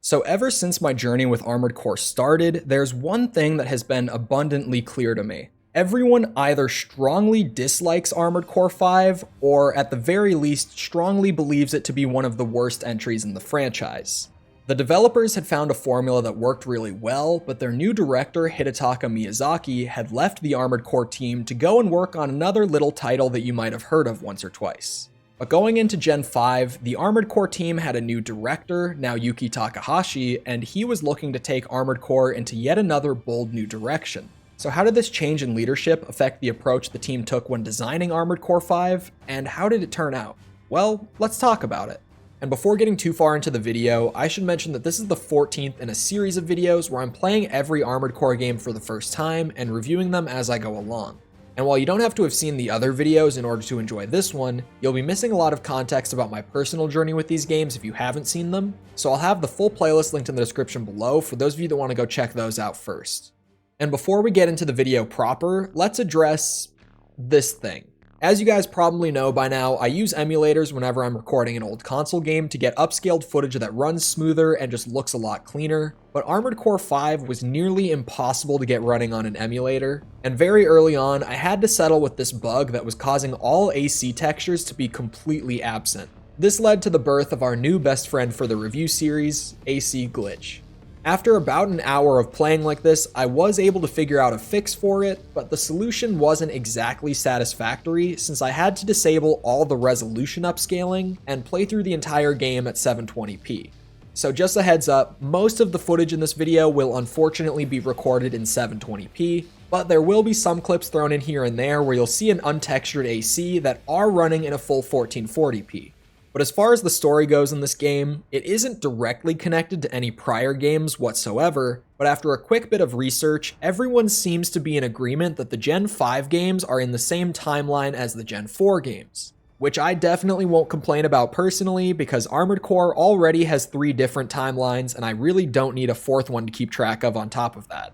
So ever since my journey with Armored Core started, there's one thing that has been abundantly clear to me. Everyone either strongly dislikes Armored Core 5, or at the very least strongly believes it to be one of the worst entries in the franchise. The developers had found a formula that worked really well, but their new director, Hidetaka Miyazaki, had left the Armored Core team to go and work on another little title that you might have heard of once or twice. But going into Gen 5, the Armored Core team had a new director, Naoyuki Takahashi, and he was looking to take Armored Core into yet another bold new direction. So how did this change in leadership affect the approach the team took when designing Armored Core 5, and how did it turn out? Well, let's talk about it. And before getting too far into the video, I should mention that this is the 14th in a series of videos where I'm playing every Armored Core game for the first time and reviewing them as I go along. And while you don't have to have seen the other videos in order to enjoy this one, you'll be missing a lot of context about my personal journey with these games if you haven't seen them, so I'll have the full playlist linked in the description below for those of you that want to go check those out first. And before we get into the video proper, let's address this thing. As you guys probably know by now, I use emulators whenever I'm recording an old console game to get upscaled footage that runs smoother and just looks a lot cleaner, but Armored Core 5 was nearly impossible to get running on an emulator, and very early on, I had to settle with this bug that was causing all AC textures to be completely absent. This led to the birth of our new best friend for the review series, AC Glitch. After about an hour of playing like this, I was able to figure out a fix for it, but the solution wasn't exactly satisfactory since I had to disable all the resolution upscaling and play through the entire game at 720p. So just a heads up, most of the footage in this video will unfortunately be recorded in 720p, but there will be some clips thrown in here and there where you'll see an untextured AC that are running in a full 1440p. But as far as the story goes in this game, it isn't directly connected to any prior games whatsoever, but after a quick bit of research, everyone seems to be in agreement that the Gen 5 games are in the same timeline as the Gen 4 games, which I definitely won't complain about personally because Armored Core already has 3 different timelines and I really don't need a 4th one to keep track of on top of that.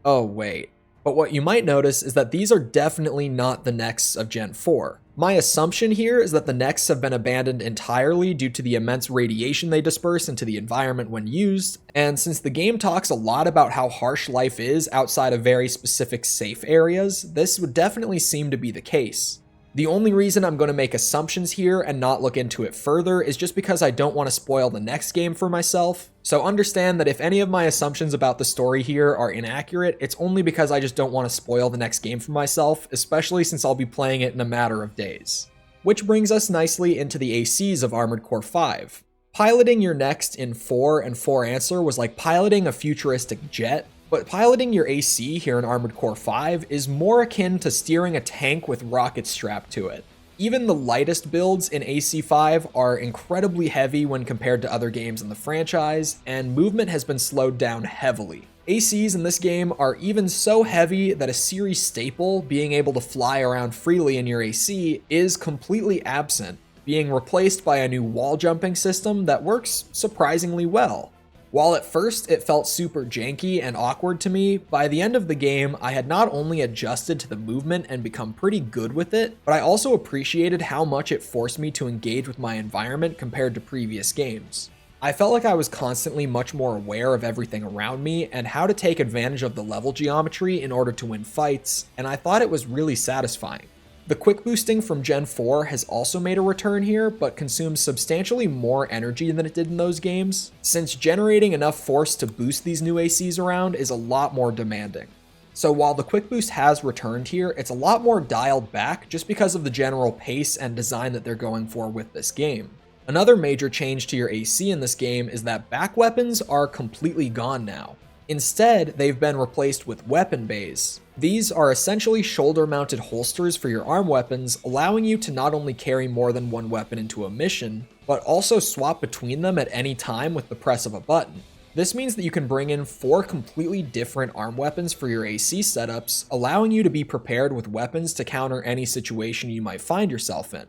Oh wait, but what you might notice is that these are definitely not the nexts of Gen 4. My assumption here is that the nexts have been abandoned entirely due to the immense radiation they disperse into the environment when used, and since the game talks a lot about how harsh life is outside of very specific safe areas, this would definitely seem to be the case. The only reason I'm going to make assumptions here and not look into it further is just because I don't want to spoil the next game for myself, so understand that if any of my assumptions about the story here are inaccurate, it's only because I just don't want to spoil the next game for myself, especially since I'll be playing it in a matter of days. Which brings us nicely into the ACs of Armored Core 5. Piloting your next in 4 and 4 Answer was like piloting a futuristic jet, but piloting your AC here in Armored Core 5 is more akin to steering a tank with rockets strapped to it. Even the lightest builds in AC5 are incredibly heavy when compared to other games in the franchise, and movement has been slowed down heavily. ACs in this game are even so heavy that a series staple, being able to fly around freely in your AC, is completely absent, being replaced by a new wall jumping system that works surprisingly well. While at first it felt super janky and awkward to me, by the end of the game I had not only adjusted to the movement and become pretty good with it, but I also appreciated how much it forced me to engage with my environment compared to previous games. I felt like I was constantly much more aware of everything around me and how to take advantage of the level geometry in order to win fights, and I thought it was really satisfying. The quick boosting from Gen 4 has also made a return here, but consumes substantially more energy than it did in those games, since generating enough force to boost these new ACs around is a lot more demanding. So while the quick boost has returned here, it's a lot more dialed back just because of the general pace and design that they're going for with this game. Another major change to your AC in this game is that back weapons are completely gone now. Instead, they've been replaced with weapon bays. These are essentially shoulder-mounted holsters for your arm weapons, allowing you to not only carry more than one weapon into a mission, but also swap between them at any time with the press of a button. This means that you can bring in 4 completely different arm weapons for your AC setups, allowing you to be prepared with weapons to counter any situation you might find yourself in.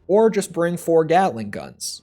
Or just bring 4 Gatling guns.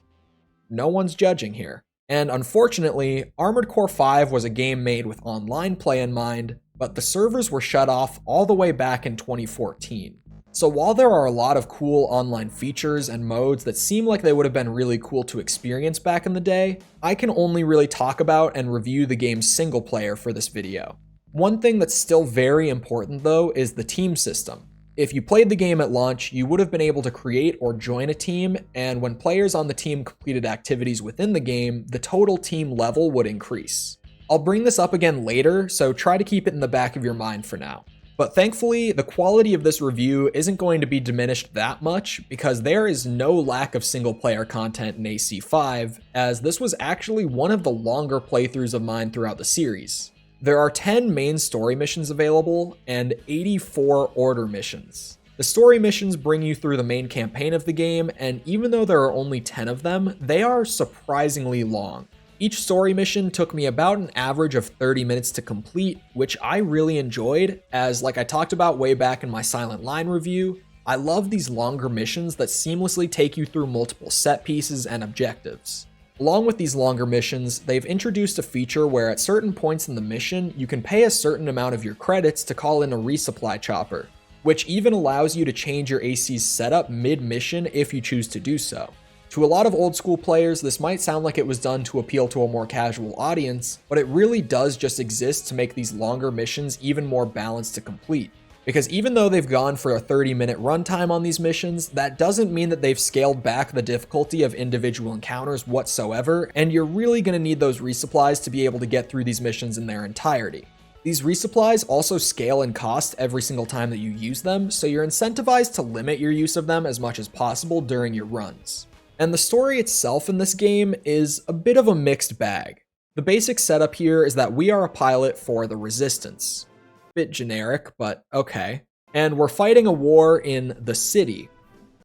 No one's judging here. And unfortunately, Armored Core 5 was a game made with online play in mind, but the servers were shut off all the way back in 2014. So while there are a lot of cool online features and modes that seem like they would have been really cool to experience back in the day, I can only really talk about and review the game's single player for this video. One thing that's still very important though is the team system. If you played the game at launch, you would have been able to create or join a team, and when players on the team completed activities within the game, the total team level would increase. I'll bring this up again later, so try to keep it in the back of your mind for now. But thankfully, the quality of this review isn't going to be diminished that much because there is no lack of single-player content in AC5, as this was actually one of the longer playthroughs of mine throughout the series. There are 10 main story missions available and 84 order missions. The story missions bring you through the main campaign of the game, and even though there are only 10 of them, they are surprisingly long. Each story mission took me about an average of 30 minutes to complete, which I really enjoyed, as like I talked about way back in my Silent Line review, I love these longer missions that seamlessly take you through multiple set pieces and objectives. Along with these longer missions, they've introduced a feature where at certain points in the mission, you can pay a certain amount of your credits to call in a resupply chopper, which even allows you to change your AC's setup mid-mission if you choose to do so. To a lot of old school players, this might sound like it was done to appeal to a more casual audience, but it really does just exist to make these longer missions even more balanced to complete. Because even though they've gone for a 30-minute runtime on these missions, that doesn't mean that they've scaled back the difficulty of individual encounters whatsoever, and you're really going to need those resupplies to be able to get through these missions in their entirety. These resupplies also scale in cost every single time that you use them, so you're incentivized to limit your use of them as much as possible during your runs. And the story itself in this game is a bit of a mixed bag. The basic setup here is that we are a pilot for the Resistance. Bit generic, but okay. And we're fighting a war in the city.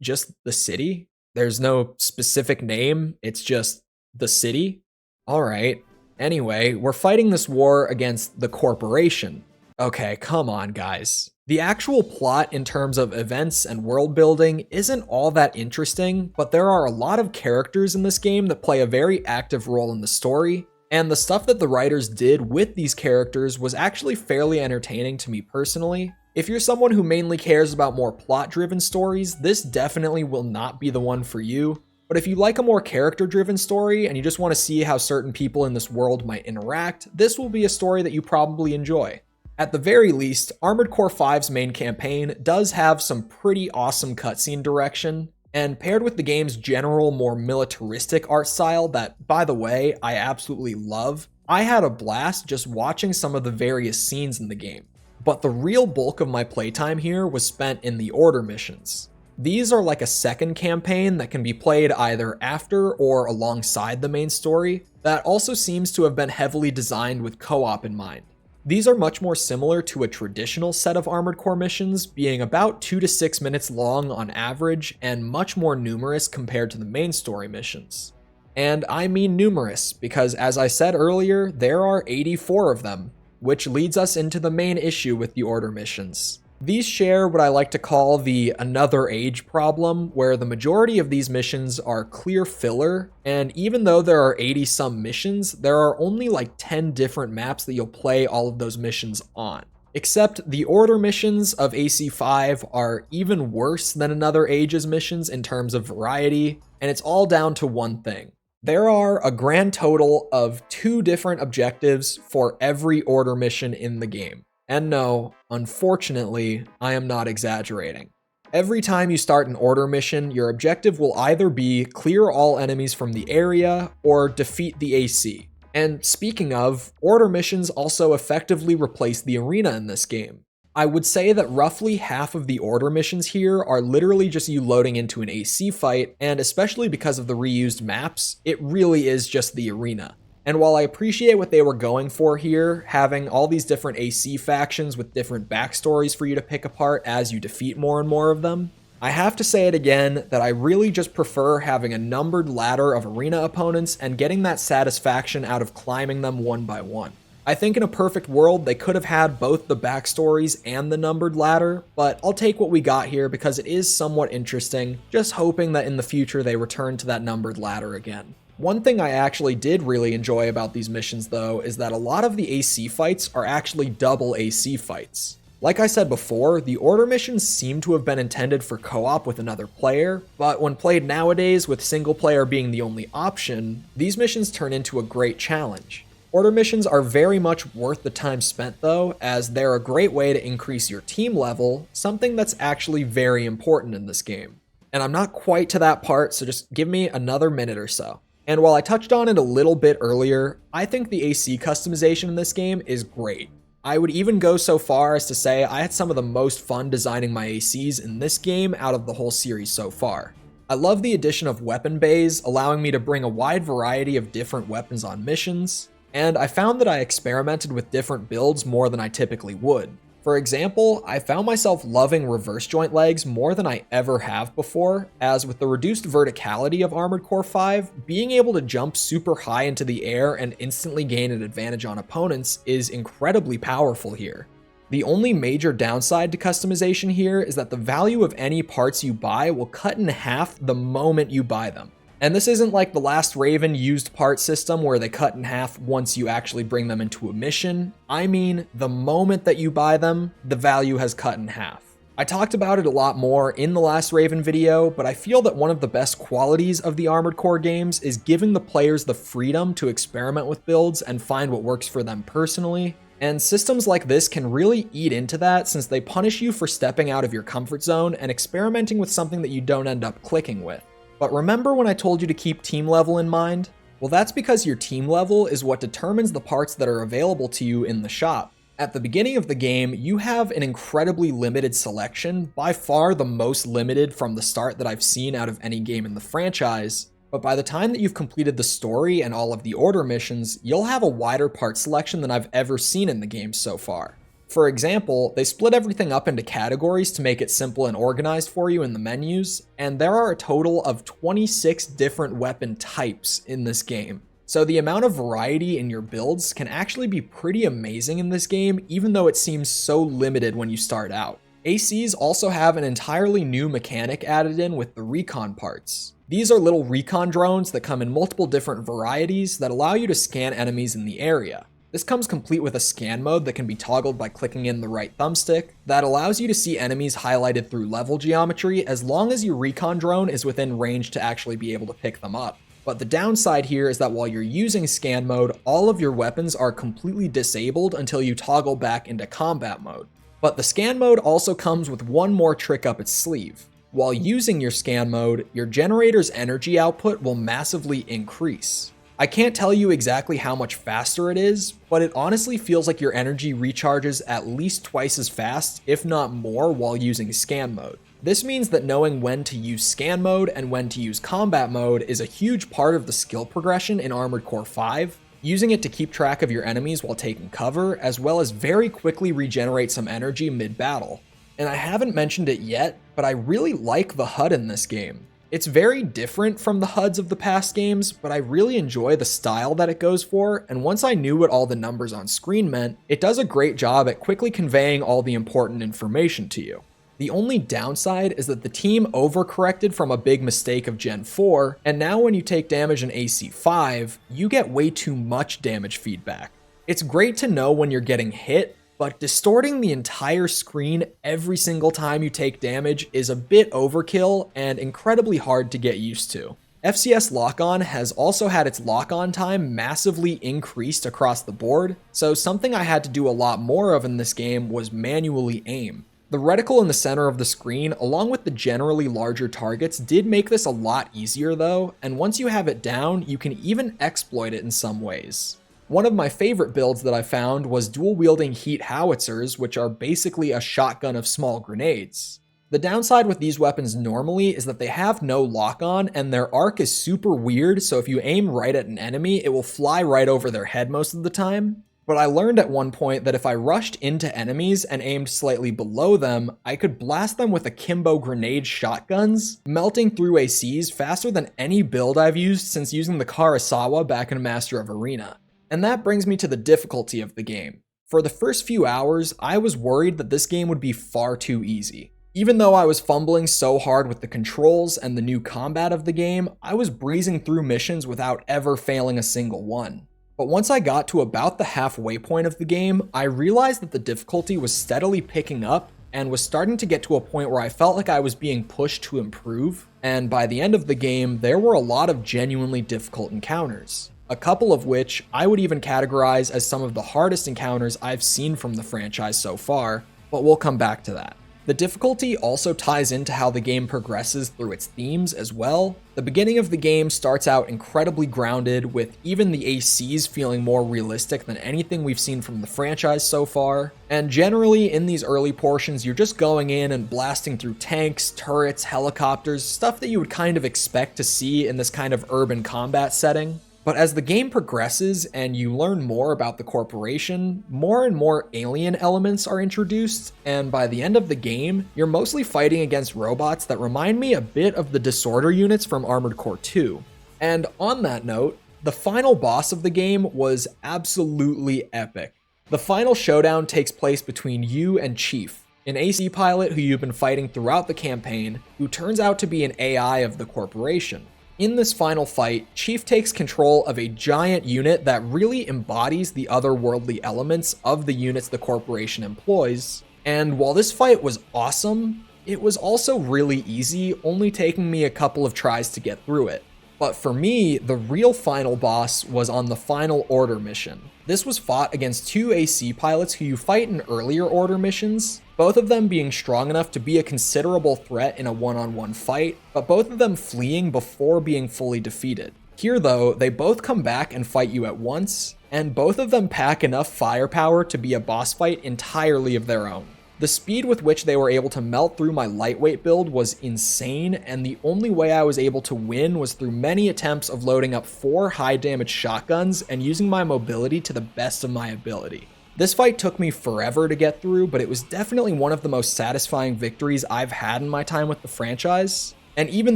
Just the city? There's no specific name, it's just the city? Alright. Anyway, we're fighting this war against the corporation. Okay, come on guys. The actual plot in terms of events and world building isn't all that interesting, but there are a lot of characters in this game that play a very active role in the story, and the stuff that the writers did with these characters was actually fairly entertaining to me personally. If you're someone who mainly cares about more plot-driven stories, this definitely will not be the one for you. But if you like a more character-driven story and you just want to see how certain people in this world might interact, this will be a story that you probably enjoy. At the very least, Armored Core 5's main campaign does have some pretty awesome cutscene direction, and paired with the game's general, more militaristic art style that, by the way, I absolutely love, I had a blast just watching some of the various scenes in the game. But the real bulk of my playtime here was spent in the order missions. These are like a second campaign that can be played either after or alongside the main story, that also seems to have been heavily designed with co-op in mind. These are much more similar to a traditional set of Armored Core missions, being about 2 to 6 minutes long on average and much more numerous compared to the main story missions. And I mean numerous, because as I said earlier, there are 84 of them, which leads us into the main issue with the order missions. These share what I like to call the another age problem, where the majority of these missions are clear filler, and even though there are 80-some missions, there are only like 10 different maps that you'll play all of those missions on. Except the order missions of AC5 are even worse than Another Age's missions in terms of variety, and it's all down to one thing. There are a grand total of 2 different objectives for every order mission in the game. And no, unfortunately, I am not exaggerating. Every time you start an order mission, your objective will either be clear all enemies from the area or defeat the AC. And speaking of, order missions also effectively replace the arena in this game. I would say that roughly half of the order missions here are literally just you loading into an AC fight, and especially because of the reused maps, it really is just the arena. And while I appreciate what they were going for here, having all these different AC factions with different backstories for you to pick apart as you defeat more and more of them, I have to say it again that I really just prefer having a numbered ladder of arena opponents and getting that satisfaction out of climbing them one by one. I think in a perfect world, they could have had both the backstories and the numbered ladder, but I'll take what we got here because it is somewhat interesting, just hoping that in the future they return to that numbered ladder again. One thing I actually did really enjoy about these missions though is that a lot of the AC fights are actually double AC fights. Like I said before, the order missions seem to have been intended for co-op with another player, but when played nowadays with single player being the only option, these missions turn into a great challenge. Order missions are very much worth the time spent though, as they're a great way to increase your team level, something that's actually very important in this game. And I'm not quite to that part, so just give me another minute or so. And while I touched on it a little bit earlier, I think the AC customization in this game is great. I would even go so far as to say I had some of the most fun designing my ACs in this game out of the whole series so far. I love the addition of weapon bays, allowing me to bring a wide variety of different weapons on missions, and I found that I experimented with different builds more than I typically would. For example, I found myself loving reverse joint legs more than I ever have before, as with the reduced verticality of Armored Core 5, being able to jump super high into the air and instantly gain an advantage on opponents is incredibly powerful here. The only major downside to customization here is that the value of any parts you buy will cut in half the moment you buy them. And this isn't like the last Raven used part system where they cut in half once you actually bring them into a mission. I mean, the moment that you buy them, the value has cut in half. I talked about it a lot more in the last Raven video, but I feel that one of the best qualities of the Armored Core games is giving the players the freedom to experiment with builds and find what works for them personally. And systems like this can really eat into that since they punish you for stepping out of your comfort zone and experimenting with something that you don't end up clicking with. But remember when I told you to keep team level in mind? Well, that's because your team level is what determines the parts that are available to you in the shop. At the beginning of the game, you have an incredibly limited selection, by far the most limited from the start that I've seen out of any game in the franchise. But by the time that you've completed the story and all of the order missions, you'll have a wider part selection than I've ever seen in the game so far. For example, they split everything up into categories to make it simple and organized for you in the menus, and there are a total of 26 different weapon types in this game. So the amount of variety in your builds can actually be pretty amazing in this game, even though it seems so limited when you start out. ACs also have an entirely new mechanic added in with the Recon parts. These are little recon drones that come in multiple different varieties that allow you to scan enemies in the area. This comes complete with a scan mode that can be toggled by clicking in the right thumbstick that allows you to see enemies highlighted through level geometry as long as your recon drone is within range to actually be able to pick them up. But the downside here is that while you're using scan mode, all of your weapons are completely disabled until you toggle back into combat mode. But the scan mode also comes with one more trick up its sleeve. While using your scan mode, your generator's energy output will massively increase. I can't tell you exactly how much faster it is, but it honestly feels like your energy recharges at least twice as fast, if not more, while using scan mode. This means that knowing when to use scan mode and when to use combat mode is a huge part of the skill progression in Armored Core 5, using it to keep track of your enemies while taking cover, as well as very quickly regenerate some energy mid-battle. And I haven't mentioned it yet, but I really like the HUD in this game. It's very different from the HUDs of the past games, but I really enjoy the style that it goes for, and once I knew what all the numbers on screen meant, it does a great job at quickly conveying all the important information to you. The only downside is that the team overcorrected from a big mistake of Gen 4, and now when you take damage in AC5, you get way too much damage feedback. It's great to know when you're getting hit, but distorting the entire screen every single time you take damage is a bit overkill and incredibly hard to get used to. FCS lock-on has also had its lock-on time massively increased across the board, so something I had to do a lot more of in this game was manually aim. The reticle in the center of the screen, along with the generally larger targets, did make this a lot easier though, and once you have it down, you can even exploit it in some ways. One of my favorite builds that I found was dual-wielding heat howitzers, which are basically a shotgun of small grenades. The downside with these weapons normally is that they have no lock-on and their arc is super weird, so if you aim right at an enemy, it will fly right over their head most of the time. But I learned at one point that if I rushed into enemies and aimed slightly below them, I could blast them with akimbo grenade shotguns, melting through ACs faster than any build I've used since using the Karasawa back in Master of Arena. And that brings me to the difficulty of the game. For the first few hours, I was worried that this game would be far too easy. Even though I was fumbling so hard with the controls and the new combat of the game, I was breezing through missions without ever failing a single one. But once I got to about the halfway point of the game, I realized that the difficulty was steadily picking up and was starting to get to a point where I felt like I was being pushed to improve, and by the end of the game, there were a lot of genuinely difficult encounters. A couple of which I would even categorize as some of the hardest encounters I've seen from the franchise so far, but we'll come back to that. The difficulty also ties into how the game progresses through its themes as well. The beginning of the game starts out incredibly grounded, with even the ACs feeling more realistic than anything we've seen from the franchise so far. And generally, in these early portions, you're just going in and blasting through tanks, turrets, helicopters, stuff that you would kind of expect to see in this kind of urban combat setting. But as the game progresses and you learn more about the corporation, more and more alien elements are introduced, and by the end of the game, you're mostly fighting against robots that remind me a bit of the Disorder units from Armored Core 2. And on that note, the final boss of the game was absolutely epic. The final showdown takes place between you and Chief, an AC pilot who you've been fighting throughout the campaign, who turns out to be an AI of the corporation. In this final fight, Chief takes control of a giant unit that really embodies the otherworldly elements of the units the corporation employs, and while this fight was awesome, it was also really easy, only taking me a couple of tries to get through it. But for me, the real final boss was on the Final Order mission. This was fought against two AC pilots who you fight in earlier Order missions, both of them being strong enough to be a considerable threat in a one-on-one fight, but both of them fleeing before being fully defeated. Here though, they both come back and fight you at once, and both of them pack enough firepower to be a boss fight entirely of their own. The speed with which they were able to melt through my lightweight build was insane, and the only way I was able to win was through many attempts of loading up 4 high damage shotguns and using my mobility to the best of my ability. This fight took me forever to get through, but it was definitely one of the most satisfying victories I've had in my time with the franchise. And even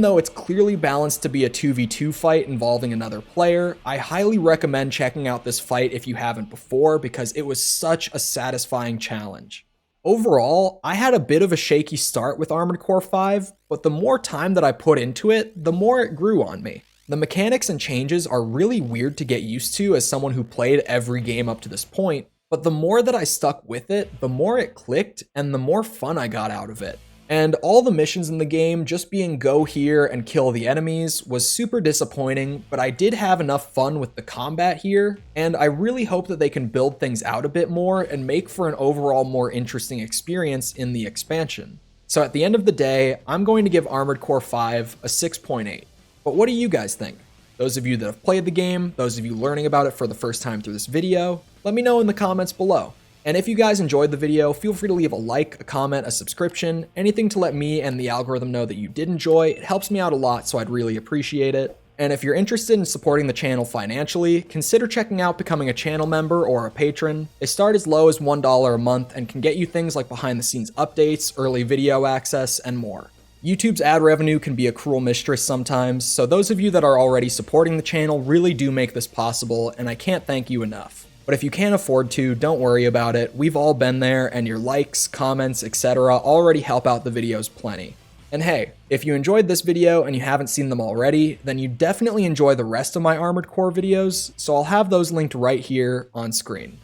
though it's clearly balanced to be a 2v2 fight involving another player, I highly recommend checking out this fight if you haven't before, because it was such a satisfying challenge. Overall, I had a bit of a shaky start with Armored Core 5, but the more time that I put into it, the more it grew on me. The mechanics and changes are really weird to get used to as someone who played every game up to this point, but the more that I stuck with it, the more it clicked and the more fun I got out of it. And all the missions in the game just being go here and kill the enemies was super disappointing, but I did have enough fun with the combat here, and I really hope that they can build things out a bit more and make for an overall more interesting experience in the expansion. So at the end of the day, I'm going to give Armored Core 5 a 6.8. But what do you guys think? Those of you that have played the game, those of you learning about it for the first time through this video, let me know in the comments below. And if you guys enjoyed the video, feel free to leave a like, a comment, a subscription, anything to let me and the algorithm know that you did enjoy. It helps me out a lot, so I'd really appreciate it. And if you're interested in supporting the channel financially, consider checking out becoming a channel member or a patron. They start as low as $1 a month and can get you things like behind the scenes updates, early video access, and more. YouTube's ad revenue can be a cruel mistress sometimes, so those of you that are already supporting the channel really do make this possible, and I can't thank you enough. But if you can't afford to, don't worry about it. We've all been there, and your likes, comments, etc. already help out the videos plenty. And hey, if you enjoyed this video and you haven't seen them already, then you definitely enjoy the rest of my Armored Core videos, so I'll have those linked right here on screen.